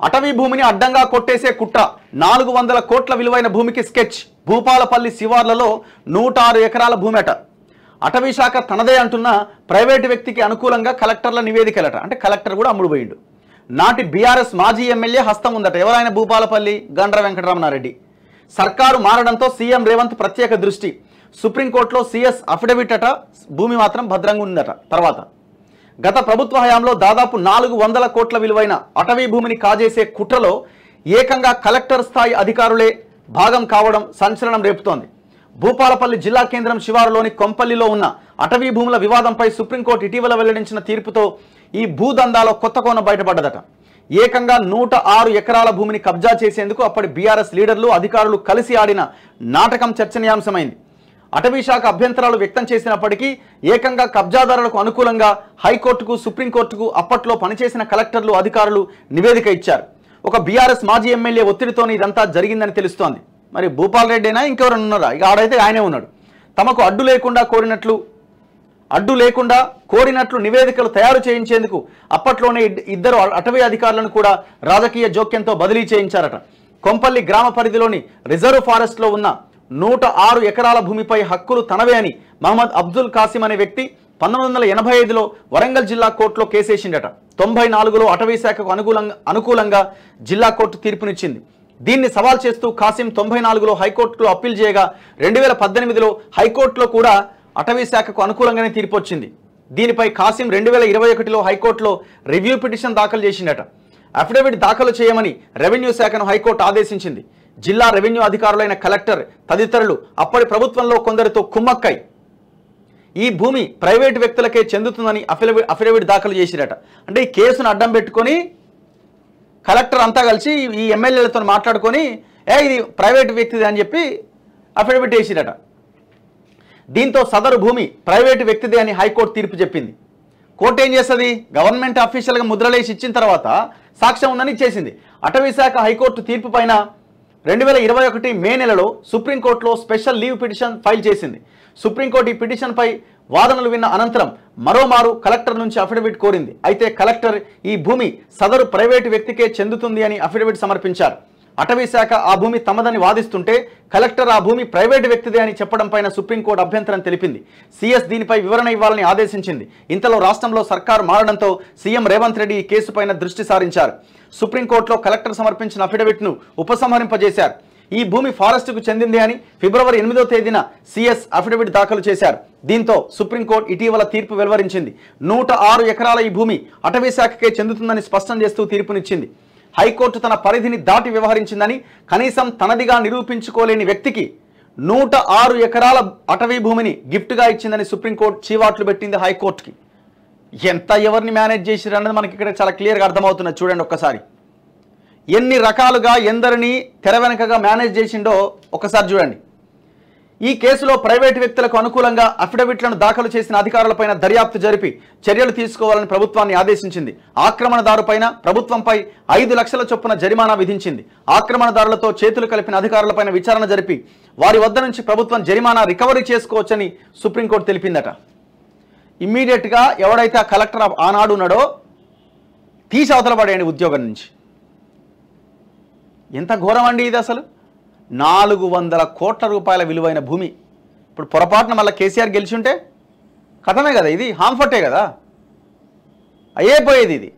అటవీ భూమిని అడ్డంగా కొట్టేసే కుట్ర 400 కోట్ల విలువైన భూమికి స్కెచ్. భూపాలపల్లి శివార్లలో 106 ఎకరాల భూమి అట. అటవీ శాఖ తనదే అంటున్న ప్రైవేటు వ్యక్తికి అనుకూలంగా కలెక్టర్ల నివేదికలట. అంటే కలెక్టర్ కూడా అమ్ముడు పోయిండు. నాటి బీఆర్ఎస్ మాజీ ఎమ్మెల్యే హస్తం ఉందట. ఎవరైనా భూపాలపల్లి గండ్ర వెంకటరమణారెడ్డి. సర్కారు మారడంతో సీఎం రేవంత్ ప్రత్యేక దృష్టి. సుప్రీంకోర్టులో సీఎస్ అఫిడవిట్ అట. భూమి మాత్రం భద్రంగా ఉందట. తర్వాత గత ప్రభుత్వ హయాంలో దాదాపు 400 కోట్ల విలువైన అటవీ భూమిని కాజేసే కుట్రలో ఏకంగా కలెక్టర్ స్థాయి అధికారులే భాగం కావడం సంచలనం రేపుతోంది. భూపాలపల్లి జిల్లా కేంద్రం శివారులోని కొంపల్లిలో ఉన్న అటవీ భూముల వివాదంపై సుప్రీంకోర్టు ఇటీవల వెల్లడించిన తీర్పుతో ఈ భూదందాలో కొత్త కోణం బయటపడ్డదట. ఏకంగా 106 ఎకరాల భూమిని కబ్జా చేసేందుకు అప్పటి బీఆర్ఎస్ లీడర్లు అధికారులు కలిసి ఆడిన నాటకం చర్చనీయాంశమైంది. అటవీ శాఖ అభ్యంతరాలు వ్యక్తం చేసినప్పటికీ ఏకంగా కబ్జాదారులకు అనుకూలంగా హైకోర్టుకు సుప్రీంకోర్టుకు అప్పట్లో పనిచేసిన కలెక్టర్లు అధికారులు నివేదిక ఇచ్చారు. ఒక బీఆర్ఎస్ మాజీ ఎమ్మెల్యే ఒత్తిడితోనే ఇదంతా జరిగిందని తెలుస్తోంది. మరి భూపాల్ రెడ్డి అయినా ఇంకెవరైనా ఉన్నారా? ఇక ఆడైతే ఆయనే ఉన్నాడు. తమకు అడ్డు లేకుండా కోరినట్లు నివేదికలు తయారు చేయించేందుకు అప్పట్లోనే ఇద్దరు అటవీ అధికారులను కూడా రాజకీయ జోక్యంతో బదిలీ చేయించారట. కొంపల్లి గ్రామ పరిధిలోని రిజర్వ్ ఫారెస్ట్లో ఉన్న 106 ఎకరాల భూమిపై హక్కులు తనవే అని మహమ్మద్ అబ్దుల్ కాసిం అనే వ్యక్తి 1985లో వరంగల్ జిల్లా కోర్టులో కేసేసిండట. 94లో అటవీ శాఖకు అనుకూలంగా జిల్లా కోర్టు తీర్పునిచ్చింది. దీన్ని సవాల్ చేస్తూ కాసిం 94లో హైకోర్టులో అప్పీల్ చేయగా 2018లో హైకోర్టులో కూడా అటవీ శాఖకు అనుకూలంగానే తీర్పు వచ్చింది. దీనిపై కాసిం 2021లో హైకోర్టులో రివ్యూ పిటిషన్ దాఖలు చేసిండట. అఫిడవిట్ దాఖలు చేయమని రెవెన్యూ శాఖను హైకోర్టు ఆదేశించింది. జిల్లా రెవెన్యూ అధికారులైన కలెక్టర్ తదితరులు అప్పటి ప్రభుత్వంలో కొందరితో కుమ్మక్కై ఈ భూమి ప్రైవేటు వ్యక్తులకే చెందుతుందని అఫిడవిట్ దాఖలు చేసిరట. అంటే ఈ కేసును అడ్డం పెట్టుకొని కలెక్టర్ అంతా కలిసి ఈ ఎమ్మెల్యేలతో మాట్లాడుకొని ఇది ప్రైవేటు వ్యక్తిది అని చెప్పి అఫిడవిట్ వేసిరట. దీంతో సదరు భూమి ప్రైవేటు వ్యక్తిదే అని హైకోర్టు తీర్పు చెప్పింది. కోర్టు ఏం చేస్తుంది? గవర్నమెంట్ అఫీషియల్గా ముద్రలేసి ఇచ్చిన తర్వాత సాక్ష్యం ఉందని ఇచ్చేసింది. అటవీ శాఖ హైకోర్టు తీర్పు పైన 2021 మే నెలలో సుప్రీంకోర్టులో స్పెషల్ లీవ్ పిటిషన్ ఫైల్ చేసింది. సుప్రీంకోర్టు ఈ పిటిషన్పై వాదనలు విన్న అనంతరం మరోమారు కలెక్టర్ నుంచి అఫిడవిట్ కోరింది. అయితే కలెక్టర్ ఈ భూమి సదరు ప్రైవేటు వ్యక్తికే చెందుతుంది అని అఫిడవిట్ సమర్పించారు. అటవీ శాఖ ఆ భూమి తమదని వాదిస్తుంటే కలెక్టర్ ఆ భూమి ప్రైవేటు వ్యక్తిదే అని చెప్పడం పైన సుప్రీంకోర్టు అభ్యంతరం తెలిపింది. సీఎస్ దీనిపై వివరణ ఇవ్వాలని ఆదేశించింది. ఇంతలో రాష్ట్రంలో సర్కారు మారడంతో సీఎం రేవంత్ రెడ్డి ఈ కేసుపైన దృష్టి సారించారు. సుప్రీంకోర్టులో కలెక్టర్ సమర్పించిన అఫిడవిట్ను ఉపసంహరింపజేశారు. ఈ భూమి ఫారెస్టుకు చెందింది అని ఫిబ్రవరి 8వ తేదీన సీఎస్ అఫిడవిట్ దాఖలు చేశారు. దీంతో సుప్రీంకోర్టు ఇటీవల తీర్పు వెలువరించింది. 106 ఎకరాల ఈ భూమి అటవీ శాఖకే చెందుతుందని స్పష్టం చేస్తూ తీర్పునిచ్చింది. హైకోర్టు తన పరిధిని దాటి వ్యవహరించిందని, కనీసం తనదిగా నిరూపించుకోలేని వ్యక్తికి 106 ఎకరాల అటవీ భూమిని గిఫ్ట్గా ఇచ్చిందని సుప్రీంకోర్టు చీవాట్లు పెట్టింది హైకోర్టుకి. ఎంత ఎవరిని మేనేజ్ చేసిరు అన్నది మనకి ఇక్కడ చాలా క్లియర్గా అర్థమవుతున్నది. చూడండి ఒక్కసారి ఎన్ని రకాలుగా ఎందరిని తెర వెనకగా మేనేజ్ చేసిండో ఒకసారి చూడండి. ఈ కేసులో ప్రైవేటు వ్యక్తులకు అనుకూలంగా అఫిడవిట్లను దాఖలు చేసిన అధికారులపైన దర్యాప్తు జరిపి చర్యలు తీసుకోవాలని ప్రభుత్వాన్ని ఆదేశించింది. ఆక్రమణదారుపైన ప్రభుత్వంపై 5 లక్షల చొప్పున జరిమానా విధించింది. ఆక్రమణదారులతో చేతులు కలిపిన అధికారులపైన విచారణ జరిపి వారి వద్ద నుంచి ప్రభుత్వం జరిమానా రికవరీ చేసుకోవచ్చని సుప్రీంకోర్టు తెలిపిందట. ఇమ్మీడియట్గా ఎవడైతే ఆ కలెక్టర్ ఆనాడు ఉన్నాడో తీసి అవతల పడేయండి ఉద్యోగం నుంచి. ఎంత ఘోరం అండి ఇది! అసలు 400 కోట్ల రూపాయల విలువైన భూమి. ఇప్పుడు పొరపాటున మళ్ళీ కేసీఆర్ గెలిచి ఉంటే కథమే కదా, ఇది హాంఫర్టే కదా, అయ్యేపోయేది ఇది.